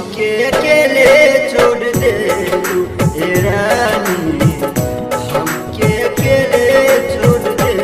हमके अकेले छोड़ दे ए रानी, हमके अकेले छोड़ दे।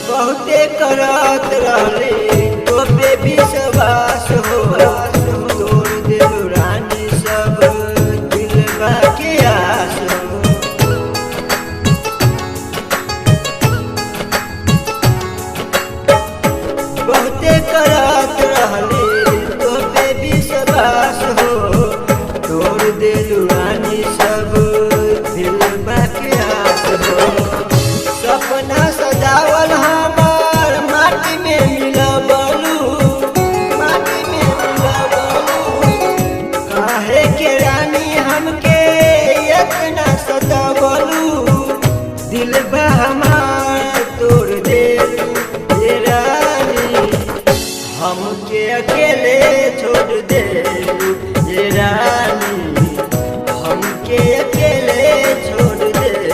बहुते करत रहले तो पे विश्वास हो, तोड़ दिल रानी सब दिलवा के आस हो। बहुते करत रहले तो पे विश्वास हो, तोड़ दिल रानी सब दिलवा के आस हो। सपना सजावल हमार माटी में मिलबलू, माटी में मिलबलू। काहे के रानी हमके इतना सतावलू, दिलबा हमार तोड़ देलू ए रानी, हमके अकेले छोड़ देलू ए रानी, हमके अकेले छोड़ देलू।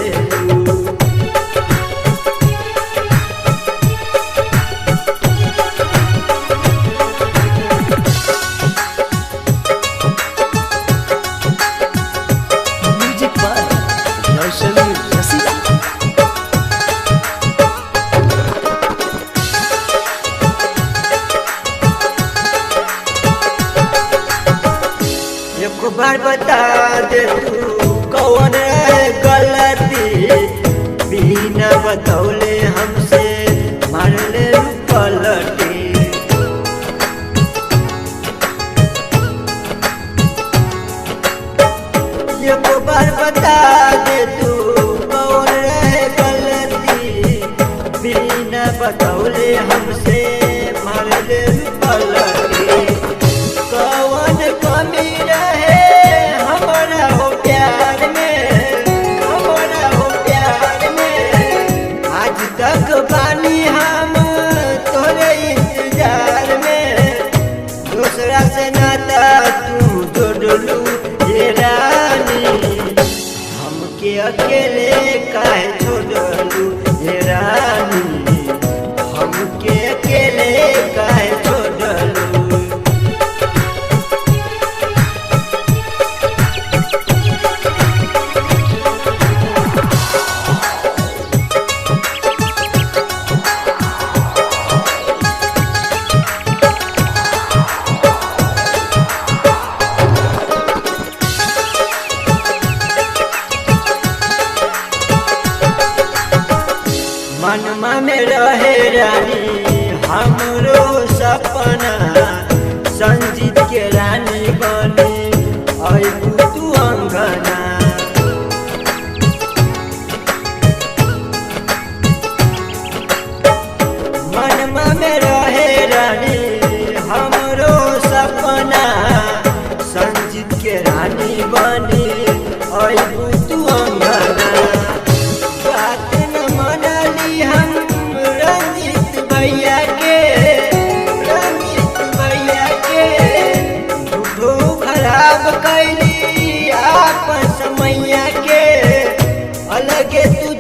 एक बार बता दे तू कौन है गलती, बिना बतौले हमसे मार ले पलटी। एक बार बता दे तू कौन है गलती, बिना बतौले हमसे मार ले पलटी। कौन कमी रहे हमारा हो प्यार में, हमारा हो प्यार में। आज तक बानी हम तोरे इंतजार में, दूसरा से नाता तू जोड़लू ये रानी, हमके अकेले काहे छोड़लू ये रानी, हमके अकेले काहे छोड़लू। मनमा में रहे रानी हमरो सपना, संजीत के रानी बनी अइबू तू अंगना। मनमा में रहे रानी हमरो सपना, संजीत के रानी बनी अइबू तू अंगना। बात न मनली हम रंजीत भैया के, रंजीत भैया के। झूठो खराब कैली आपन समैया के, अलगे तू